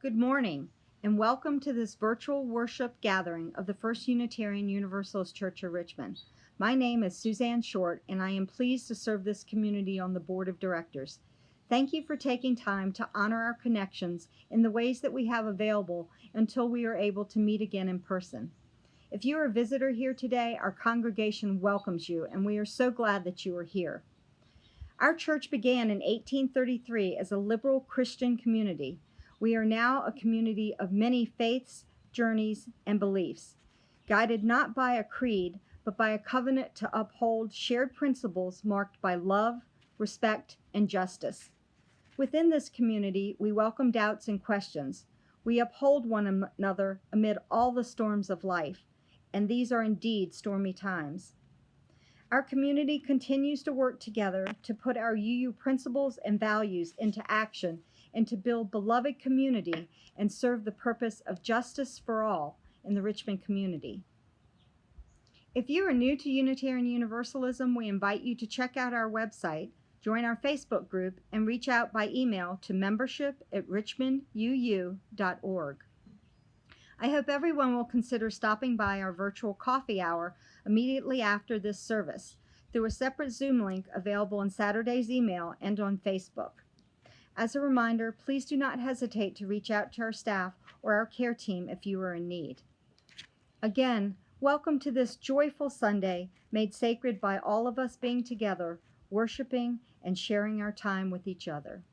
Good morning, and welcome to this virtual worship gathering of the First Unitarian Universalist Church of Richmond. My name is Suzanne Short, and I am pleased to serve this community on the board of directors. Thank you for taking time to honor our connections in the ways that we have available until we are able to meet again in person. If you are a visitor here today, our congregation welcomes you, and we are so glad that you are here. Our church began in 1833 as a liberal Christian community. We are now a community of many faiths, journeys, and beliefs, guided not by a creed, but by a covenant to uphold shared principles marked by love, respect, and justice. Within this community, we welcome doubts and questions. We uphold one another amid all the storms of life, and these are indeed stormy times. Our community continues to work together to put our UU principles and values into action and to build beloved community and serve the purpose of justice for all in the Richmond community. If you are new to Unitarian Universalism, we invite you to check out our website, join our Facebook group, and reach out by email to membership@richmonduu.org. I hope everyone will consider stopping by our virtual coffee hour immediately after this service through a separate Zoom link available in Saturday's email and on Facebook. As a reminder, please do not hesitate to reach out to our staff or our care team if you are in need. Again, welcome to this joyful Sunday made sacred by all of us being together, worshiping and sharing our time with each other.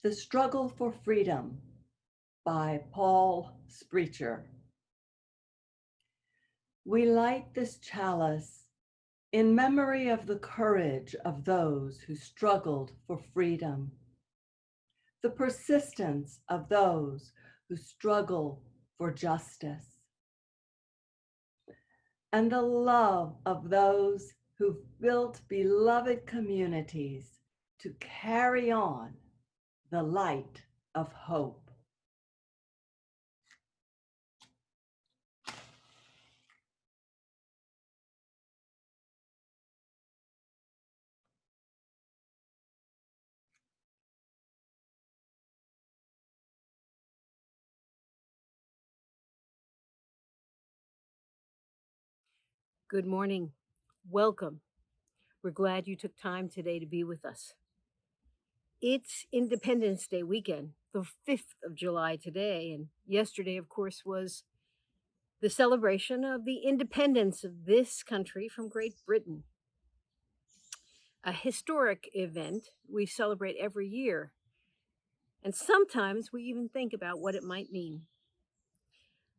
The Struggle for Freedom by Paul Sprecher. We light this chalice in memory of the courage of those who struggled for freedom, the persistence of those who struggle for justice, and the love of those who've built beloved communities to carry on the light of hope. Good morning. Welcome. We're glad you took time today to be with us. It's Independence Day weekend, the 5th of July today, and yesterday, of course, was the celebration of the independence of this country from Great Britain. A historic event we celebrate every year, and sometimes we even think about what it might mean.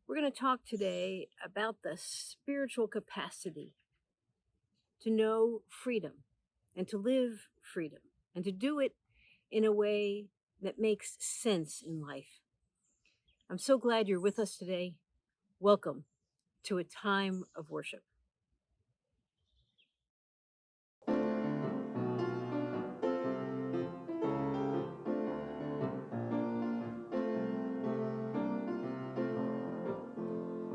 We're going to talk today about the spiritual capacity to know freedom and to live freedom and to do it in a way that makes sense in life. I'm so glad you're with us today. Welcome to a time of worship.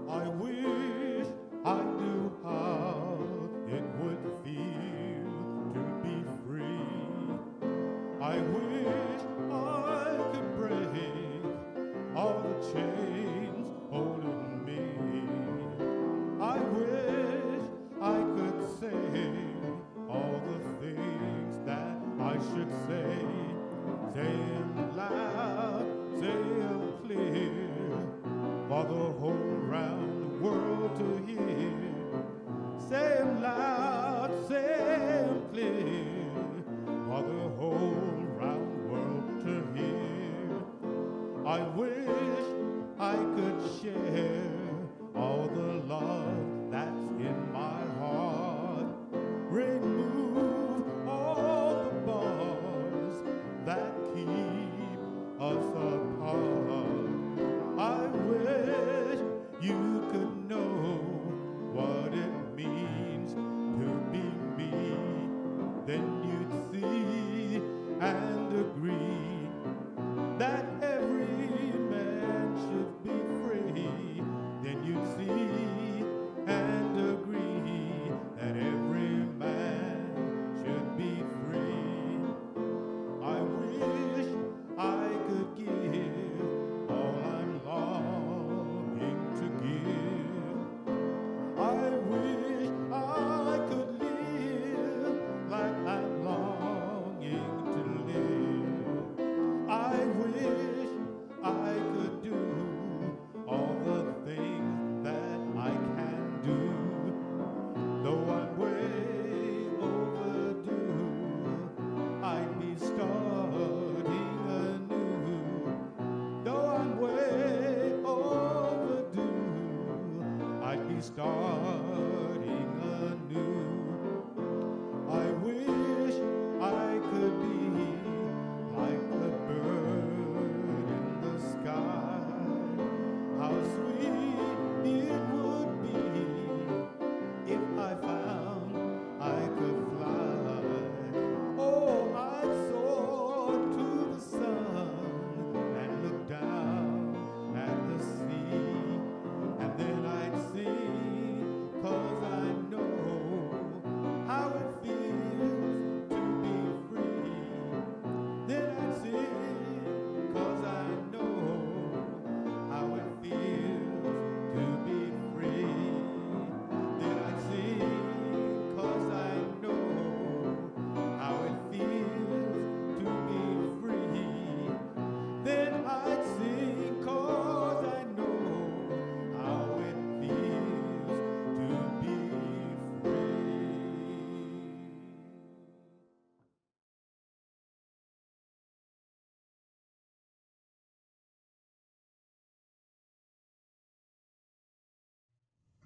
I wish I knew how it would feel to be free. I wish I could break all the chains holding me. I wish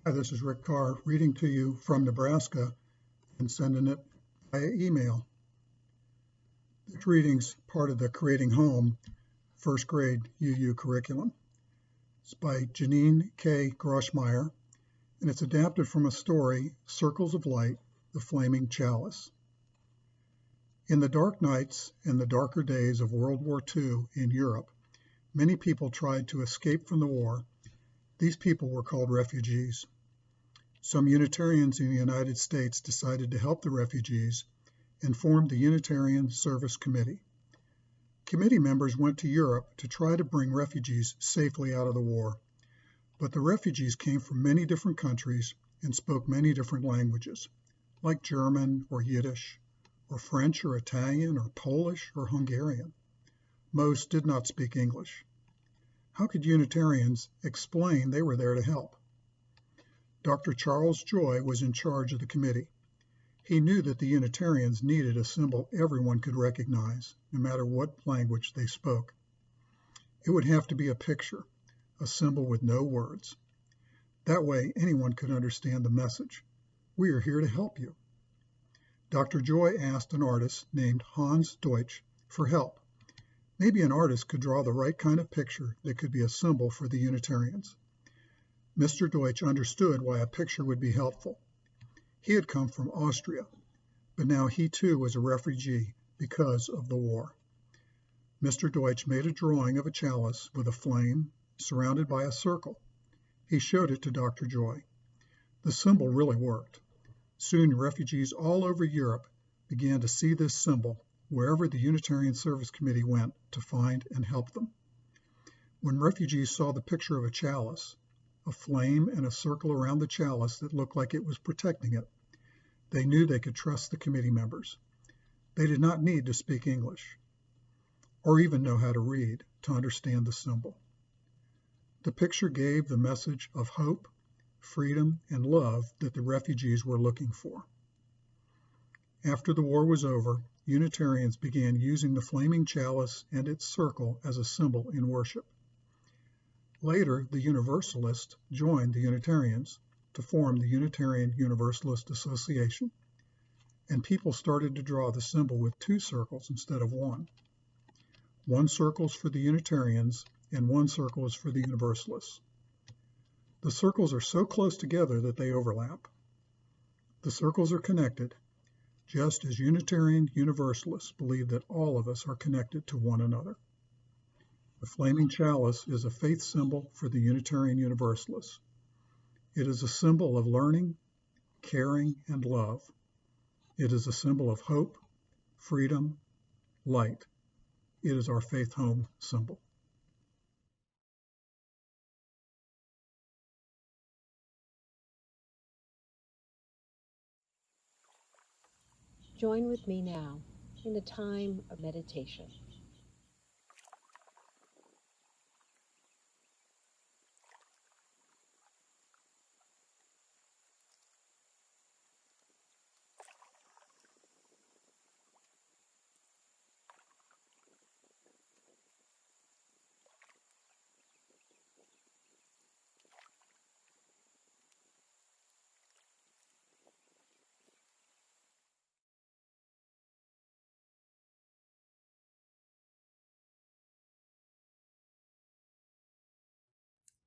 Hi, this is Rick Carr reading to you from Nebraska and sending it via email. This reading's part of the Creating Home first grade UU curriculum. It's by Jeanne K. Groschmeyer, and it's adapted from a story, Circles of Light, The Flaming Chalice. In the dark nights and the darker days of World War II in Europe, many people tried to escape from the war. These people were called refugees. Some Unitarians in the United States decided to help the refugees and formed the Unitarian Service Committee. Committee members went to Europe to try to bring refugees safely out of the war, but the refugees came from many different countries and spoke many different languages, like German or Yiddish, or French or Italian or Polish or Hungarian. Most did not speak English. How could Unitarians explain they were there to help? Dr. Charles Joy was in charge of the committee. He knew that the Unitarians needed a symbol everyone could recognize, no matter what language they spoke. It would have to be a picture, a symbol with no words. That way, anyone could understand the message. We are here to help you. Dr. Joy asked an artist named Hans Deutsch for help. Maybe an artist could draw the right kind of picture that could be a symbol for the Unitarians. Mr. Deutsch understood why a picture would be helpful. He had come from Austria, but now he too was a refugee because of the war. Mr. Deutsch made a drawing of a chalice with a flame surrounded by a circle. He showed it to Dr. Joy. The symbol really worked. Soon refugees all over Europe began to see this symbol wherever the Unitarian Service Committee went to find and help them. When refugees saw the picture of a chalice, a flame and a circle around the chalice that looked like it was protecting it, they knew they could trust the committee members. They did not need to speak English or even know how to read to understand the symbol. The picture gave the message of hope, freedom, and love that the refugees were looking for. After the war was over, Unitarians began using the flaming chalice and its circle as a symbol in worship. Later, the Universalists joined the Unitarians to form the Unitarian Universalist Association, and people started to draw the symbol with two circles instead of one. One circle is for the Unitarians, and one circle is for the Universalists. The circles are so close together that they overlap. The circles are connected, just as Unitarian Universalists believe that all of us are connected to one another. The flaming chalice is a faith symbol for the Unitarian Universalists. It is a symbol of learning, caring, and love. It is a symbol of hope, freedom, light. It is our faith home symbol. Join with me now in a time of meditation.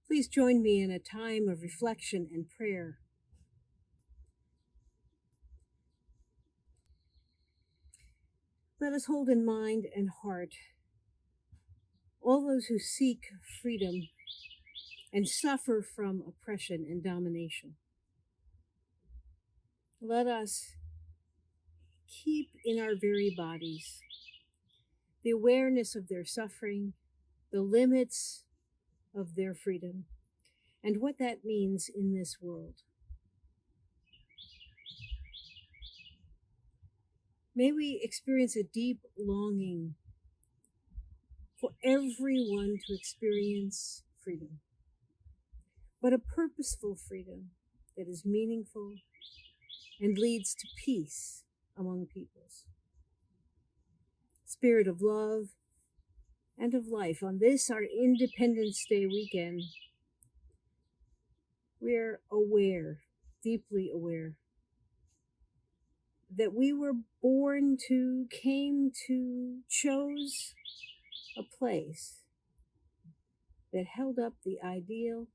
Please join me in a time of reflection and prayer. Let us hold in mind and heart all those who seek freedom and suffer from oppression and domination. Let us keep in our very bodies the awareness of their suffering, the limits of their freedom, and what that means in this world. May we experience a deep longing for everyone to experience freedom, but a purposeful freedom that is meaningful and leads to peace among peoples. Spirit of love and of life, on this our Independence Day weekend, We're aware, deeply aware, that we were born to, came to, chose a place that held up the ideal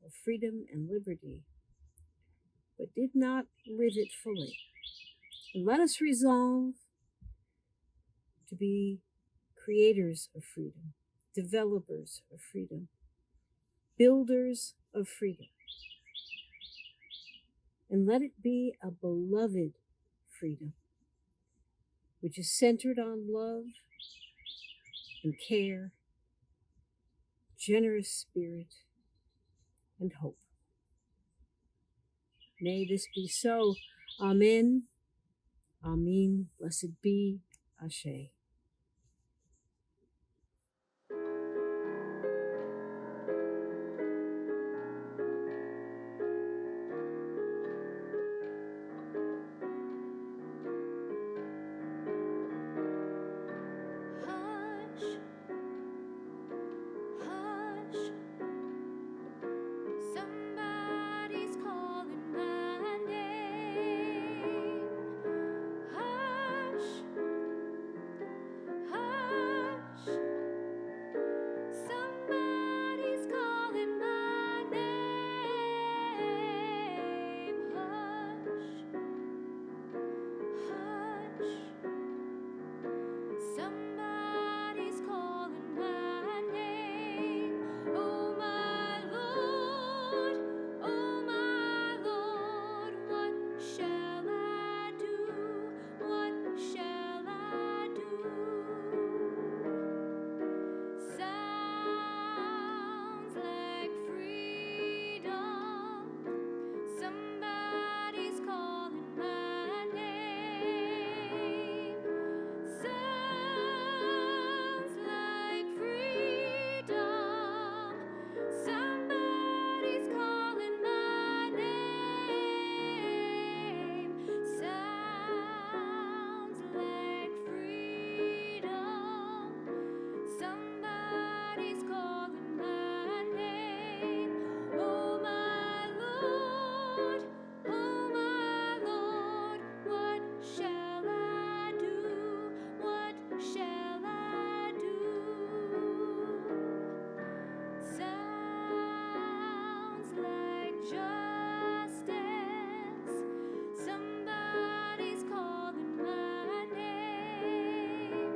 of freedom and liberty, but did not live it fully. And let us resolve to be creators of freedom, developers of freedom, builders of freedom. And let it be a beloved freedom, which is centered on love and care, generous spirit, and hope. May this be so. Amen. Amen. Blessed be. Ashe. Hush, hush, somebody's calling my name. Hush, hush, somebody's calling my name. Hush, hush. Somebody's calling my name. Oh my Lord, what shall I do? What shall I do? Sounds like freedom. Somebody's calling my name. Sounds like freedom. Somebody's calling my name. Sounds like freedom. Somebody's calling my name. Oh my Lord, what shall I do? What shall I do? Sounds like justice. Somebody's calling my name.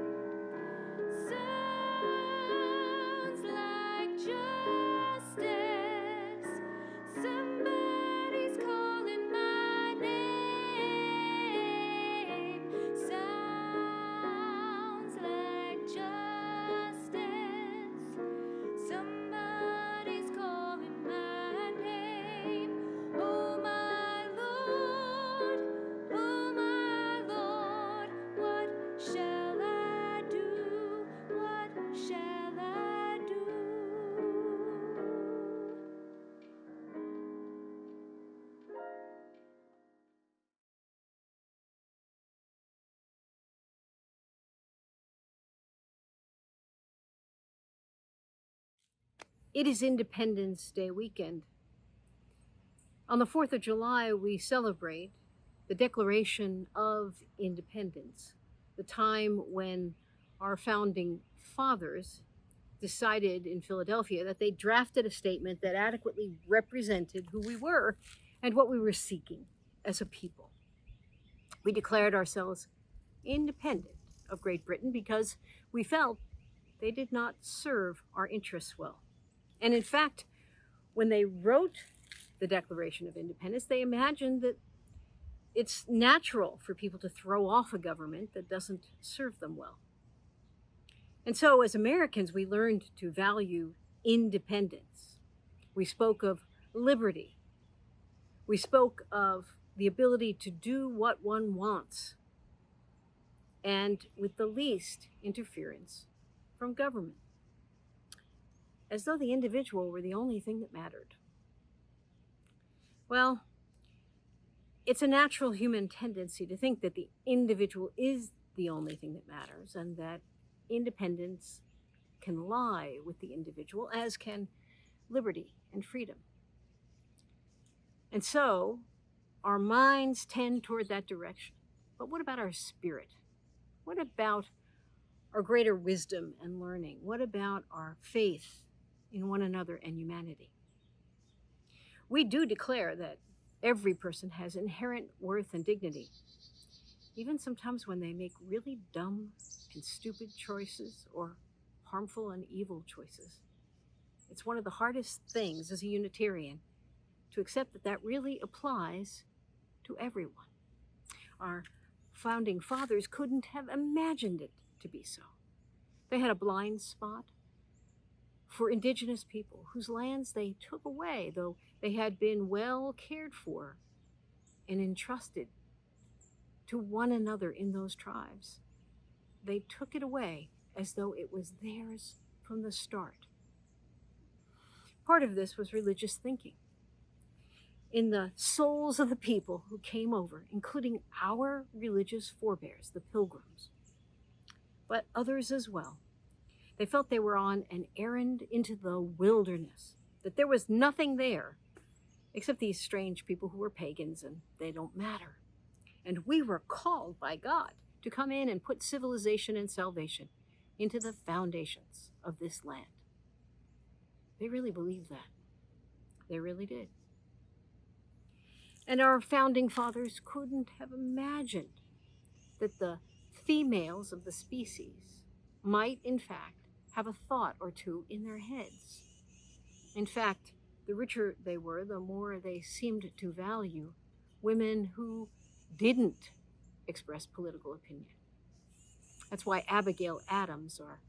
Sounds like justice. Somebody's calling my name. Sounds like justice. Somebody's calling my name. Oh my Lord, what shall I do? What shall I do? It is Independence Day weekend. On the 4th of July, we celebrate the Declaration of Independence, the time when our founding fathers decided in Philadelphia that they drafted a statement that adequately represented who we were and what we were seeking as a people. We declared ourselves independent of Great Britain because we felt they did not serve our interests well. And in fact, when they wrote the Declaration of Independence, they imagined that it's natural for people to throw off a government that doesn't serve them well. And so, as Americans, we learned to value independence. We spoke of liberty. We spoke of the ability to do what one wants and with the least interference from government, as though the individual were the only thing that mattered. Well, it's a natural human tendency to think that the individual is the only thing that matters and that independence can lie with the individual, as can liberty and freedom. And so our minds tend toward that direction. But what about our spirit? What about our greater wisdom and learning? What about our faith in one another and humanity? We do declare that every person has inherent worth and dignity, even sometimes when they make really dumb and stupid choices or harmful and evil choices. It's one of the hardest things as a Unitarian to accept that that really applies to everyone. Our founding fathers couldn't have imagined it to be so. They had a blind spot for indigenous people whose lands they took away, though they had been well cared for and entrusted to one another in those tribes. They took it away as though it was theirs from the start. Part of this was religious thinking. In the souls of the people who came over, including our religious forebears, the Pilgrims, but others as well, they felt they were on an errand into the wilderness, that there was nothing there except these strange people who were pagans and they don't matter. And we were called by God to come in and put civilization and salvation into the foundations of this land. They really believed that. They really did. And our founding fathers couldn't have imagined that the females of the species might, in fact, have a thought or two in their heads. In fact, the richer they were, the more they seemed to value women who didn't express political opinion. That's why Abigail Adams, our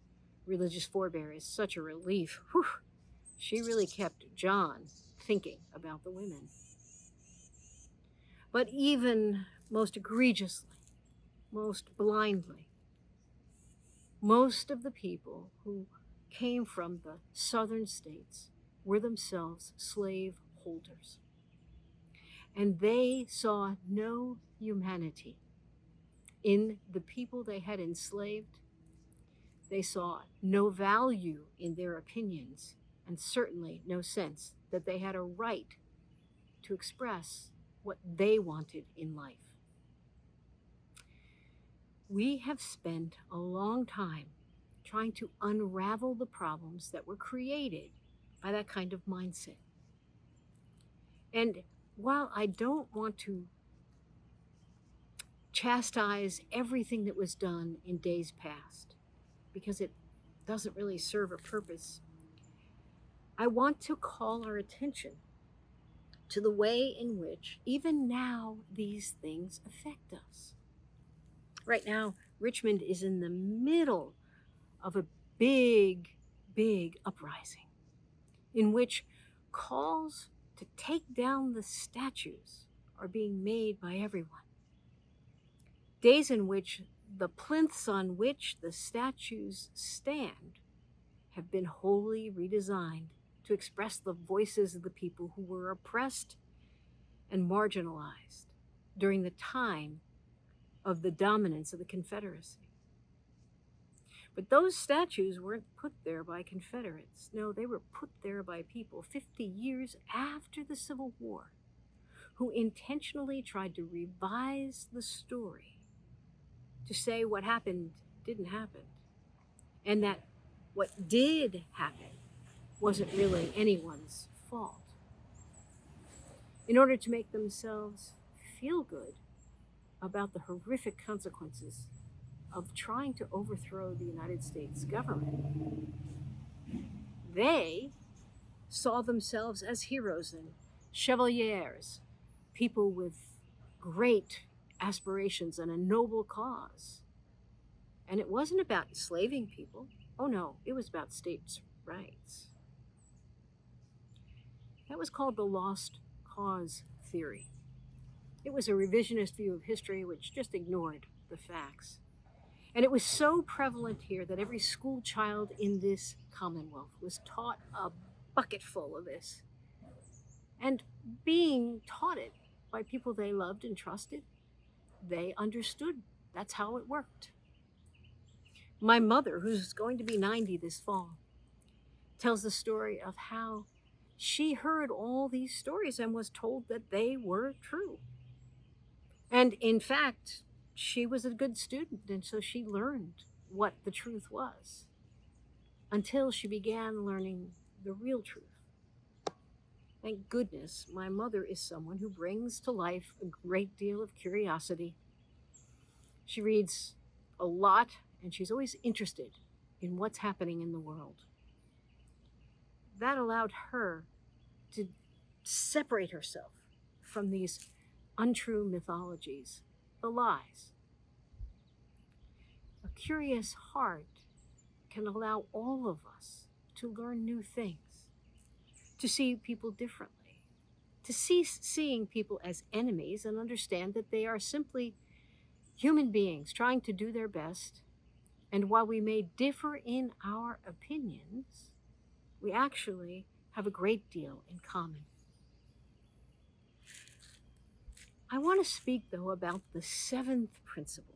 religious forebear, is such a relief. Whew. She really kept John thinking about the women. But even most egregiously, most blindly, most of the people who came from the southern states were themselves slave holders. And they saw no humanity in the people they had enslaved. They saw no value in their opinions, and certainly no sense that they had a right to express what they wanted in life. We have spent a long time trying to unravel the problems that were created by that kind of mindset. And while I don't want to chastise everything that was done in days past, because it doesn't really serve a purpose, I want to call our attention to the way in which even now these things affect us. Right now, Richmond is in the middle of a big uprising in which calls to take down the statues are being made by everyone. Days in which the plinths on which the statues stand have been wholly redesigned to express the voices of the people who were oppressed and marginalized during the time of the dominance of the Confederacy. But those statues weren't put there by Confederates. No, they were put there by people 50 years after the Civil War who intentionally tried to revise the story to say what happened didn't happen, and that what did happen wasn't really anyone's fault, in order to make themselves feel good about the horrific consequences of trying to overthrow the United States government. They saw themselves as heroes and chevaliers, people with great aspirations and a noble cause. And it wasn't about enslaving people. Oh no, it was about states' rights. That was called the lost cause theory. It was a revisionist view of history which just ignored the facts. And it was so prevalent here that every school child in this Commonwealth was taught a bucketful of this. And being taught it by people they loved and trusted, they understood that's how it worked. My mother, who's going to be 90 this fall, tells the story of how she heard all these stories and was told that they were true. And in fact, she was a good student, and so she learned what the truth was until she began learning the real truth. Thank goodness my mother is someone who brings to life a great deal of curiosity. She reads a lot, and she's always interested in what's happening in the world. That allowed her to separate herself from these untrue mythologies, the lies. A curious heart can allow all of us to learn new things, to see people differently, to cease seeing people as enemies and understand that they are simply human beings trying to do their best. And while we may differ in our opinions, we actually have a great deal in common. I want to speak, though, about the seventh principle,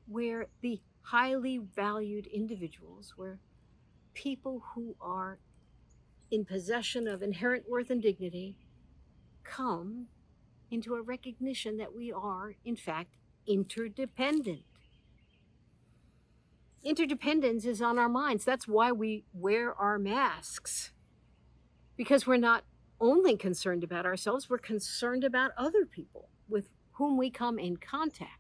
where the highly valued individuals, where people who are in possession of inherent worth and dignity, come into a recognition that we are, in fact, interdependent. Interdependence is on our minds. That's why we wear our masks, because we're not only concerned about ourselves, we're concerned about other people with whom we come in contact.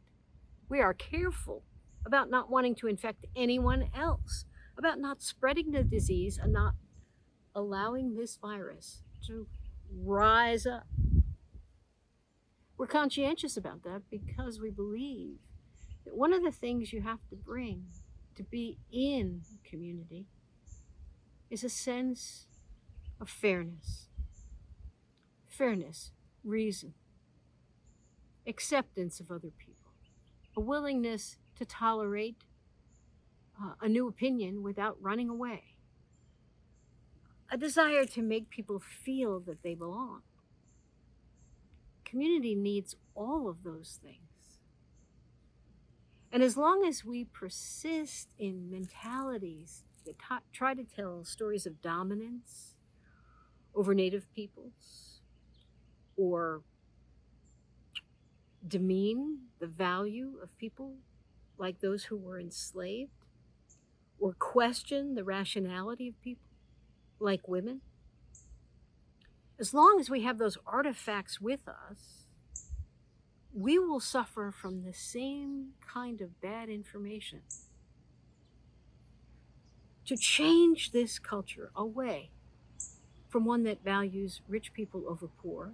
We are careful about not wanting to infect anyone else, about not spreading the disease and not allowing this virus to rise up. We're conscientious about that because we believe that one of the things you have to bring to be in community is a sense of fairness. Fairness, reason, acceptance of other people, a willingness to tolerate a new opinion without running away, a desire to make people feel that they belong. Community needs all of those things. And as long as we persist in mentalities that try to tell stories of dominance over Native peoples, or demean the value of people like those who were enslaved, or question the rationality of people like women, as long as we have those artifacts with us, we will suffer from the same kind of bad information. To change this culture away from one that values rich people over poor,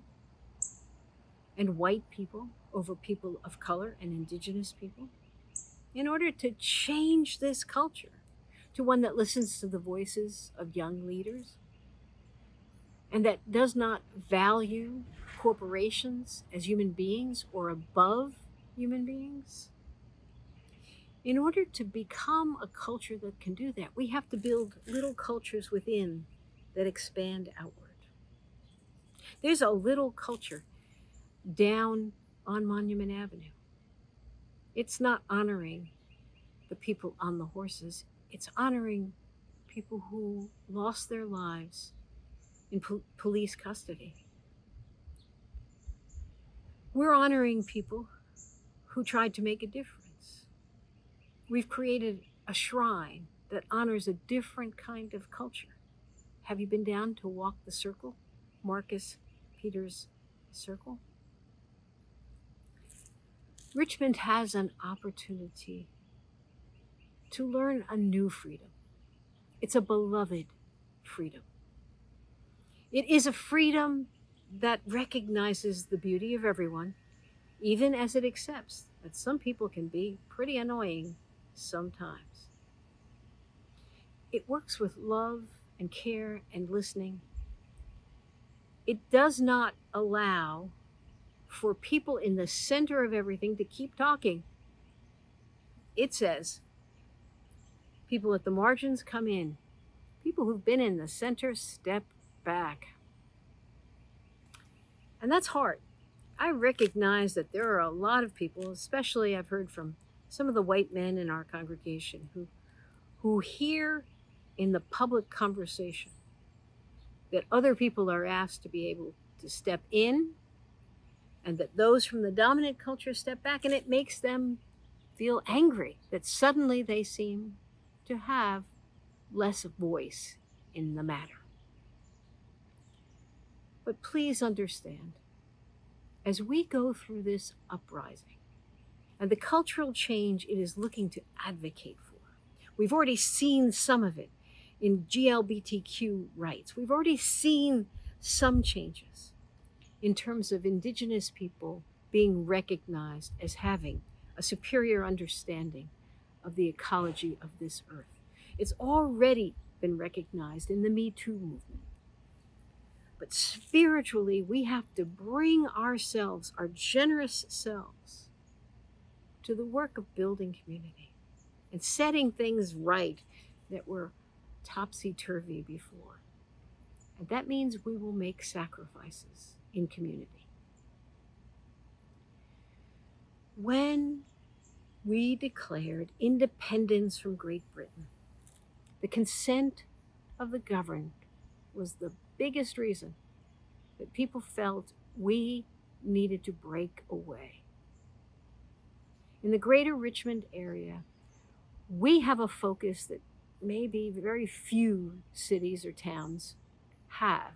and white people over people of color and indigenous people, in order to change this culture to one that listens to the voices of young leaders and that does not value corporations as human beings or above human beings. In order to become a culture that can do that, we have to build little cultures within that expand outward. There's a little culture down on Monument Avenue. It's not honoring the people on the horses, it's honoring people who lost their lives in police custody. We're honoring people who tried to make a difference. We've created a shrine that honors a different kind of culture. Have you been down to walk the circle? Marcus Peters Circle? Richmond has an opportunity to learn a new freedom. It's a beloved freedom. It is a freedom that recognizes the beauty of everyone, even as it accepts that some people can be pretty annoying sometimes. It works with love and care and listening. It does not allow for people in the center of everything to keep talking. It says, people at the margins come in. People who've been in the center step back. And that's hard. I recognize that there are a lot of people, especially I've heard from some of the white men in our congregation, who hear in the public conversation that other people are asked to be able to step in, and that those from the dominant culture step back, and it makes them feel angry that suddenly they seem to have less voice in the matter. But please understand, as we go through this uprising and the cultural change it is looking to advocate for, we've already seen some of it in GLBTQ rights. We've already seen some changes in terms of Indigenous people being recognized as having a superior understanding of the ecology of this earth. It's already been recognized in the Me Too movement. But spiritually, we have to bring ourselves, our generous selves, to the work of building community and setting things right that were topsy-turvy before. And that means we will make sacrifices in community. When we declared independence from Great Britain, the consent of the governed was the biggest reason that people felt we needed to break away. In the greater Richmond area, we have a focus that maybe very few cities or towns have.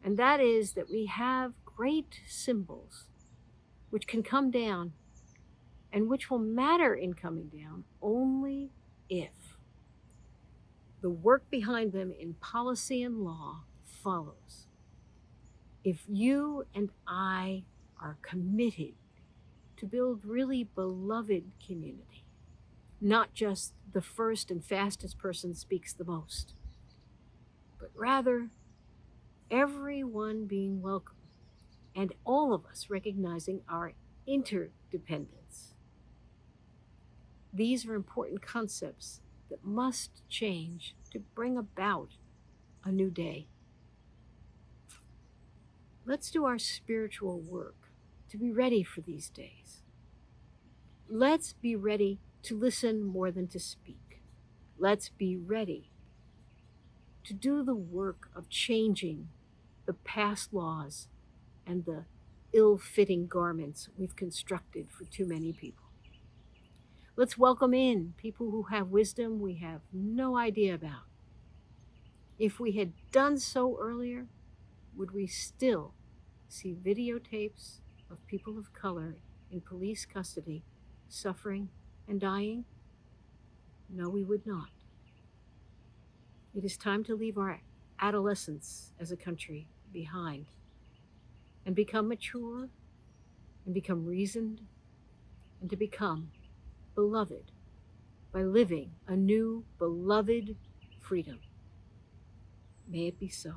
And that is that we have great symbols which can come down and which will matter in coming down only if the work behind them in policy and law follows. If you and I are committed to build really beloved community, not just the first and fastest person speaks the most, but rather everyone being welcome and all of us recognizing our interdependence. These are important concepts that must change to bring about a new day. Let's do our spiritual work to be ready for these days. Let's be ready to listen more than to speak. Let's be ready to do the work of changing the past laws and the ill-fitting garments we've constructed for too many people. Let's welcome in people who have wisdom we have no idea about. If we had done so earlier, would we still see videotapes of people of color in police custody suffering and dying? No, we would not. It is time to leave our adolescence as a country behind and become mature and become reasoned and to become beloved by living a new beloved freedom. May it be so.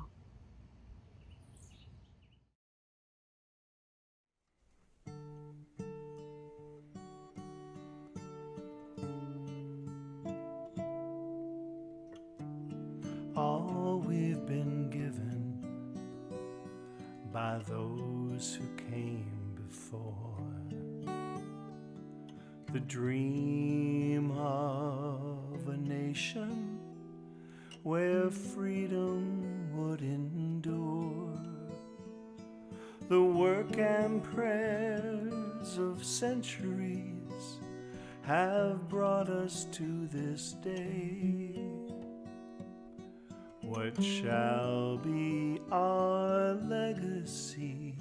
All we've been given by those who came before, the dream of a nation where freedom would endure, the work and prayers of centuries have brought us to this day. What shall be our legacy?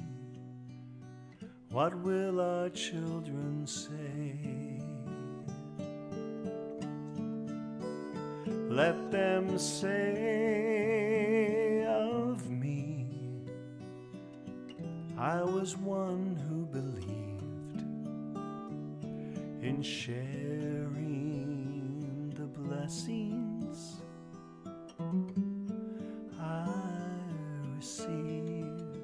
What will our children say? Let them say of me, I was one who believed in sharing the blessings I received.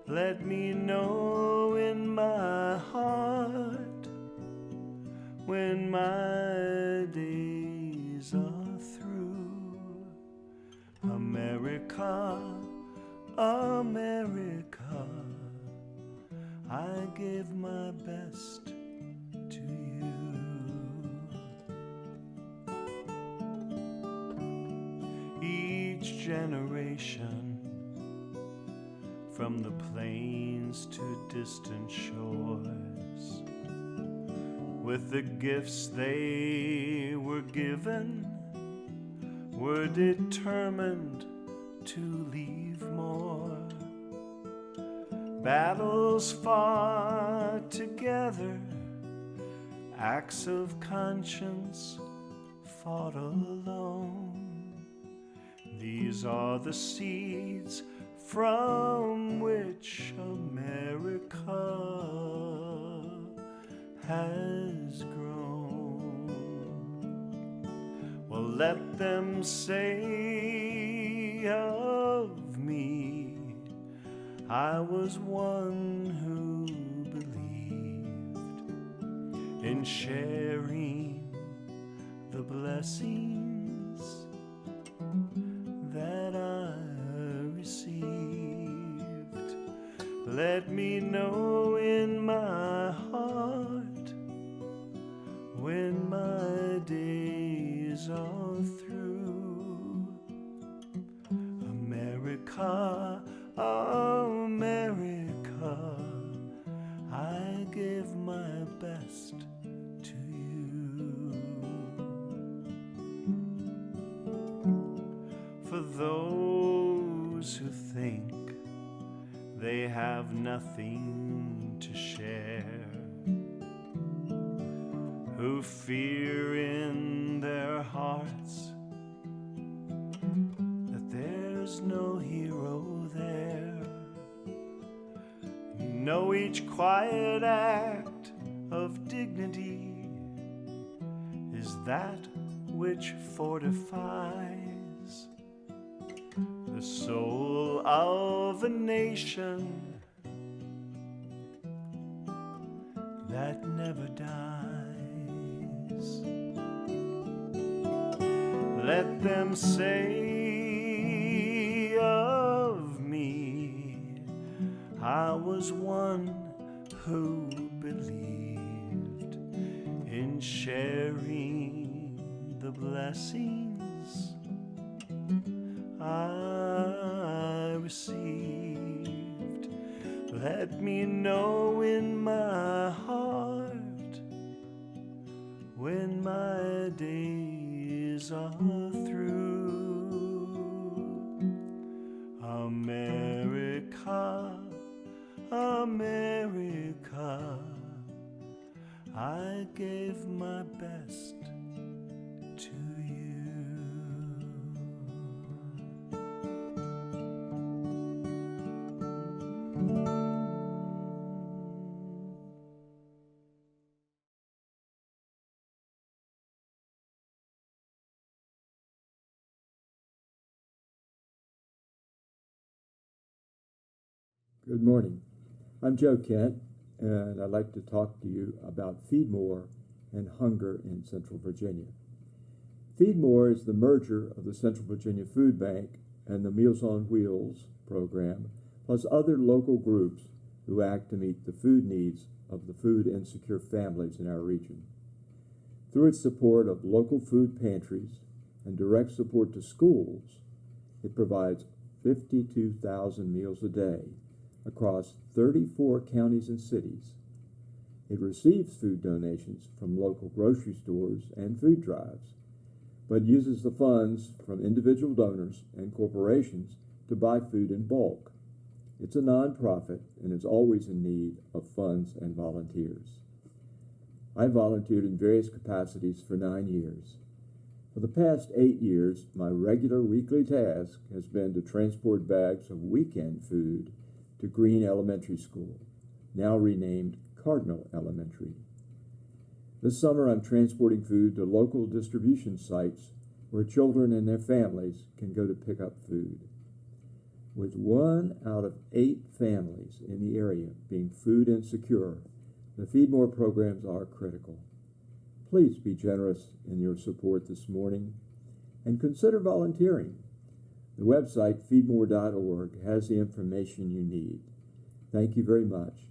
Let me know in my heart when my days are through. America, America, I give my best to you. Each generation, from the plains to distant shores. With the gifts they were given, were determined to leave more. Battles fought together, acts of conscience fought alone. These are the seeds from which America has grown. Well, let them say of me, I was one who believed in sharing the blessings that I received. Let me know in my heart when my days are through. America, America, I give my best to you. For those who think they have nothing to share, who fear in their hearts that there's no hero there, know each quiet act of dignity is that which fortifies the soul of a nation that never dies. Let them say of me, I was one who believed in sharing the blessings I received. Let me know in my heart when my days are through. America, America, I gave my best to you. Good morning. I'm Joe Kent, and I'd like to talk to you about Feed More and hunger in Central Virginia. Feed More is the merger of the Central Virginia Food Bank and the Meals on Wheels program, plus other local groups who act to meet the food needs of the food insecure families in our region. Through its support of local food pantries and direct support to schools, it provides 52,000 meals a day across 34 counties and cities. It receives food donations from local grocery stores and food drives, but uses the funds from individual donors and corporations to buy food in bulk. It's a nonprofit and is always in need of funds and volunteers. I volunteered in various capacities for 9 years. For the past 8 years, my regular weekly task has been to transport bags of weekend food to Green Elementary School, now renamed Cardinal Elementary. This summer, I'm transporting food to local distribution sites where children and their families can go to pick up food. With 1 out of 8 families in the area being food insecure, the Feed More programs are critical. Please be generous in your support this morning and consider volunteering. The website feedmore.org has the information you need. Thank you very much.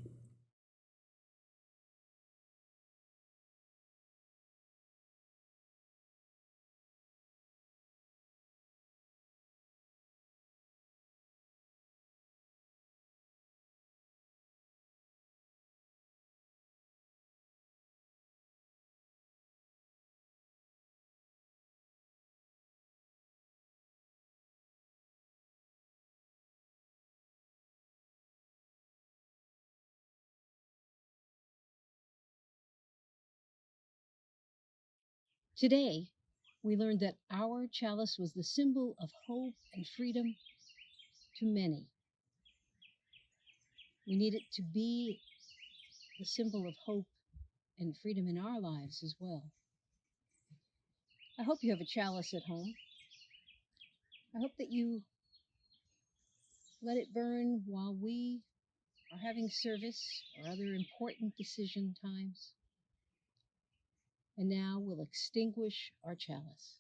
Today, we learned that our chalice was the symbol of hope and freedom to many. We need it to be the symbol of hope and freedom in our lives as well. I hope you have a chalice at home. I hope that you let it burn while we are having service or other important decision times. And now we'll extinguish our chalice.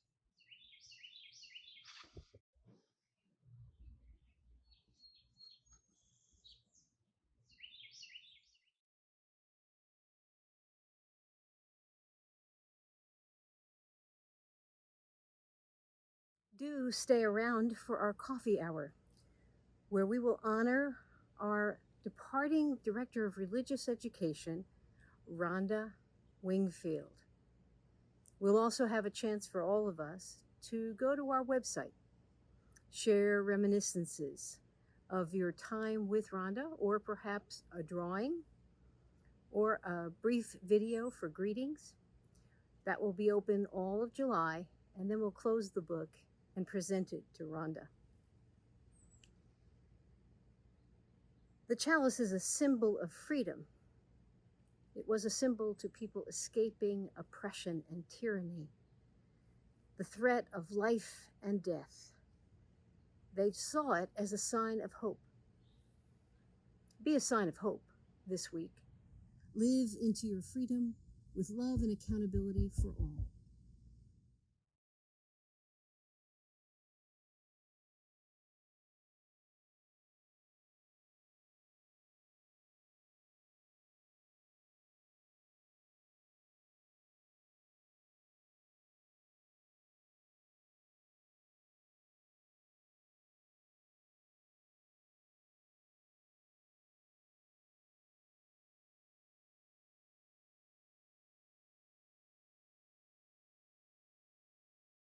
Do stay around for our coffee hour, where we will honor our departing Director of Religious Education, Rhonda Wingfield. We'll also have a chance for all of us to go to our website, share reminiscences of your time with Rhonda, or perhaps a drawing or a brief video for greetings. That will be open all of July, and then we'll close the book and present it to Rhonda. The chalice is a symbol of freedom. It was a symbol to people escaping oppression and tyranny, the threat of life and death. They saw it as a sign of hope. Be a sign of hope this week. Live into your freedom with love and accountability for all.